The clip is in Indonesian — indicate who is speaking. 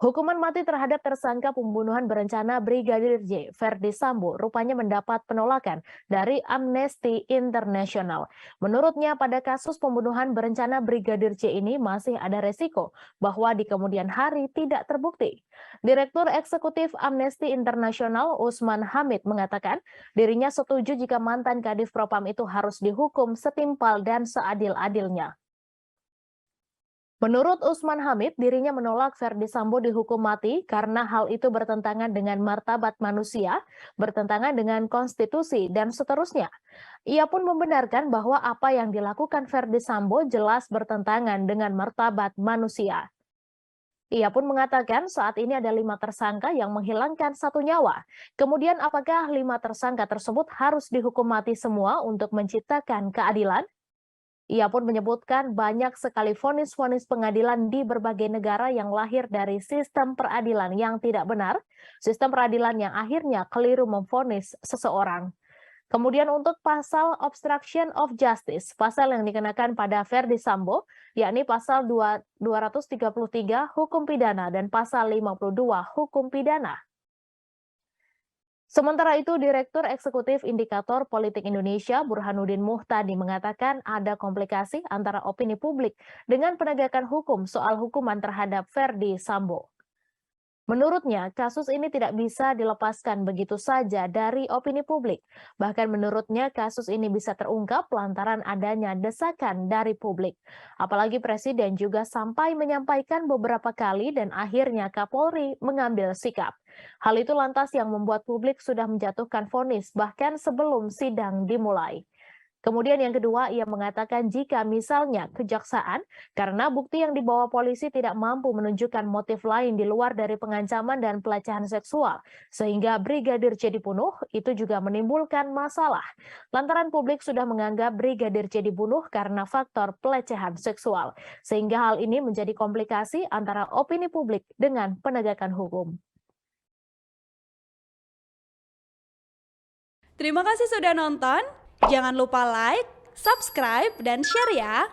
Speaker 1: Hukuman mati terhadap tersangka pembunuhan berencana Brigadir J, Verdi Sambo, rupanya mendapat penolakan dari Amnesty International. Menurutnya, pada kasus pembunuhan berencana Brigadir J ini masih ada resiko bahwa di kemudian hari tidak terbukti. Direktur Eksekutif Amnesty International, Usman Hamid, mengatakan dirinya setuju jika mantan Kadif Propam itu harus dihukum setimpal dan seadil-adilnya. Menurut Usman Hamid, dirinya menolak Verdi Sambo dihukum mati karena hal itu bertentangan dengan martabat manusia, bertentangan dengan konstitusi, dan seterusnya. Ia pun membenarkan bahwa apa yang dilakukan Verdi Sambo jelas bertentangan dengan martabat manusia. Ia pun mengatakan saat ini ada 5 tersangka yang menghilangkan 1 nyawa. Kemudian apakah 5 tersangka tersebut harus dihukum mati semua untuk menciptakan keadilan? Ia pun menyebutkan banyak sekali vonis-vonis pengadilan di berbagai negara yang lahir dari sistem peradilan yang tidak benar, sistem peradilan yang akhirnya keliru memvonis seseorang. Kemudian untuk pasal obstruction of justice, pasal yang dikenakan pada Verdi Sambo, yakni pasal 233 hukum pidana dan pasal 52 hukum pidana. Sementara itu, Direktur Eksekutif Indikator Politik Indonesia, Burhanuddin Muhtadi, mengatakan ada komplikasi antara opini publik dengan penegakan hukum soal hukuman terhadap Verdi Sambo. Menurutnya, kasus ini tidak bisa dilepaskan begitu saja dari opini publik. Bahkan menurutnya, kasus ini bisa terungkap lantaran adanya desakan dari publik. Apalagi Presiden juga sampai menyampaikan beberapa kali dan akhirnya Kapolri mengambil sikap. Hal itu lantas yang membuat publik sudah menjatuhkan vonis bahkan sebelum sidang dimulai. Kemudian yang kedua, ia mengatakan jika misalnya kejaksaan karena bukti yang dibawa polisi tidak mampu menunjukkan motif lain di luar dari pengancaman dan pelecehan seksual, sehingga Brigadir J dibunuh, itu juga menimbulkan masalah. Lantaran publik sudah menganggap Brigadir J dibunuh karena faktor pelecehan seksual, sehingga hal ini menjadi komplikasi antara opini publik dengan penegakan hukum.
Speaker 2: Terima kasih sudah nonton. Jangan lupa like, subscribe, dan share ya.